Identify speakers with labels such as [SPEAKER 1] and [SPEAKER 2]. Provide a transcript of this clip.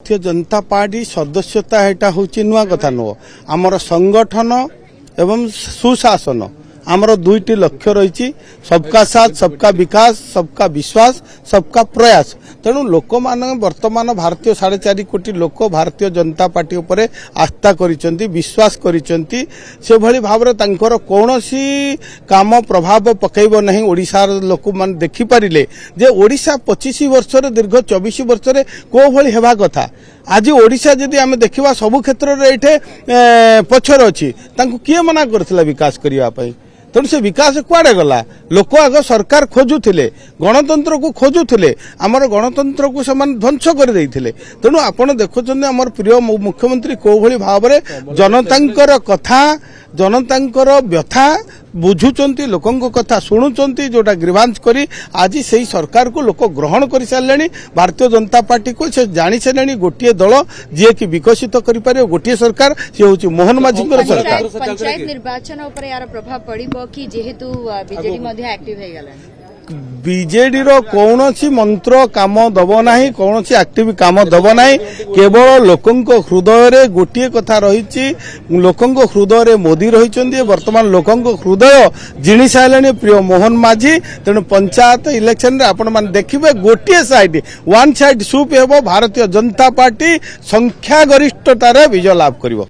[SPEAKER 1] Bharatiya Janata party सदस्यता एटा हूँ नुआ कथा नुह आमर संगठन एवं सुशासन आमर दुईटी लक्ष्य रही सबका साथ सबका विकास सबका विश्वास सबका प्रयास तेणु लोक मान वर्तमान भारतीय 4.5 कोटी लोक भारतीय जनता पार्टी उपरे आस्था करिसेंती विश्वास करिसेंती से भली भाबरे तांकर कोनोसी काम प्रभाव पकैबो नहीं ओडिसार लोक मान देखि परिले जे ओडिसा 25 वर्ष रे दीर्घ 24 वर्ष रे को भली हेबा कथा आज ओडिसा जदि आमे देखिबा सब क्षेत्र रे एठे पछर अछि तांको किए मना करथिला विकास करिया पई तेणु से विकास कुआड़े गला लोक आग सरकार खोजुले गणतंत्र को खोजुले आमर गणतंत्र को से ध्वंस कर देइथिले तेणु आपण देखुछन आमर प्रिय मुख्यमंत्री को भली भाबरे जनतांकर कथा जनतांकर व्यथा बुझुचंती लोकंक कथा शुणुचंती जोटा ग्रीवांस करी आज से सरकार को लोक ग्रहण कर सारे भारतीय जनता पार्टी को से जानी सारे गोटे दल जी की विकसित करि पारे गोटे सरकार से होची मोहन माझी सरकार
[SPEAKER 2] पंचायत निर्वाचन उपर यार प्रभाव पड़िबो कि जेहेतु बीजेडी मध्ये एक्टिव हे गला
[SPEAKER 1] बीजेडी रो कौनसी मंत्र काम दब नाही कौनसी एक्टिव काम दब नाही केवल लोकंक हृदय रे गोटे कथा रही लोकंक हृदय रे मोदी रही वर्तमान लोकंक हृदय जिणी सारे प्रिय मोहन माझी तेणु पंचायत इलेक्शन रे आपण मान देखिबे गोटे साइड वन साइड सुप हेबो भारतीय जनता पार्टी संख्या गरिष्ठतार विजय लाभ करिवो।